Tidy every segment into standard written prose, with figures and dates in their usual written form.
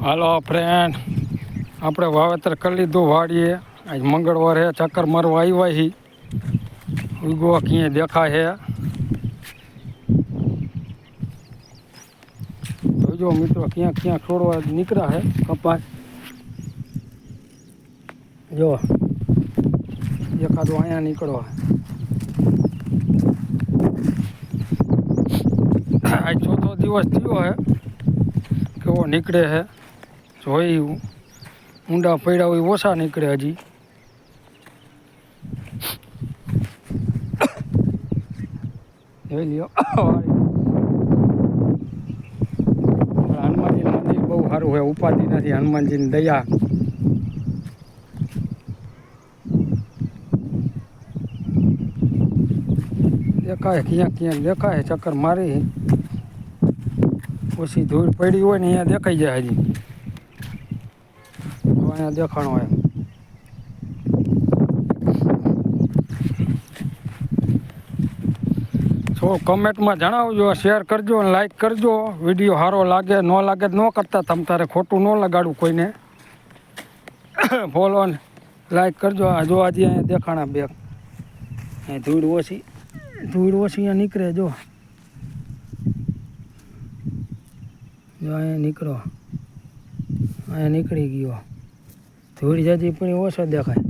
હાલો friend, આપણે વાવેતર કરી લીધું વાડીએ. આજ મંગળવાર હે, ચક્કર મારવા આવ્યા છીએ. ઉગો ક્યાંય દેખાય છે જોજો મિત્રો, ક્યાંક ક્યાંક છોડવા નીકળ્યા છે કપાસ. જો એકાદો અહીંયા નીકળવા. આજ ચોથો દિવસ થયો હે, કેવો નીકળે છે જોઈ. ઊંડા પડ્યા હોય ઓછા નીકળે હજી. જોઈ લ્યો, હનુમાનજીનું મંદિર બહુ સારું છે, ઉપાધિ નથી, હનુમાનજીની દયા. દેખાય ક્યાંક ક્યાંક દેખાય, ચક્કર મારી ઓછી ધૂળ પડી હોય ને અહીંયા દેખાઈ જાય હજી. અહીંયા દેખાણો હોય. તો કમેન્ટમાં જણાવજો, શેર કરજો અને લાઈક કરજો. વિડીયો સારો લાગે ન લાગે ન કરતા, તમ તારે ખોટું ન લગાડવું કોઈને. ફોલો ને લાઈક કરજો. આ જો આજે અહીંયા દેખાણા બે, અહીં ધૂળ ઓછી અહીંયા નીકળે. જો અહીંયા નીકળો, અહીંયા નીકળી ગયો. ધૂળ જતી પણ ઓછો દેખાય.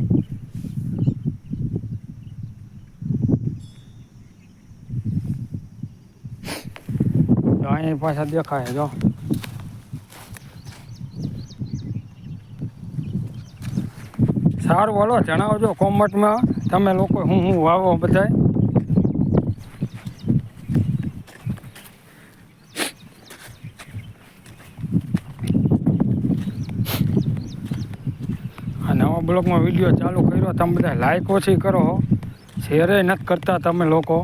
અહીંયા પાછા દેખાય. જો સારું, હાલો જણાવજો કોમેન્ટમાં તમે લોકો હું વાવો બધાય. આ નવા બ્લોગમાં વિડીયો ચાલુ કર્યો, તમે બધા લાઈક ઓછી કરો, શેરે નથી કરતા તમે લોકો.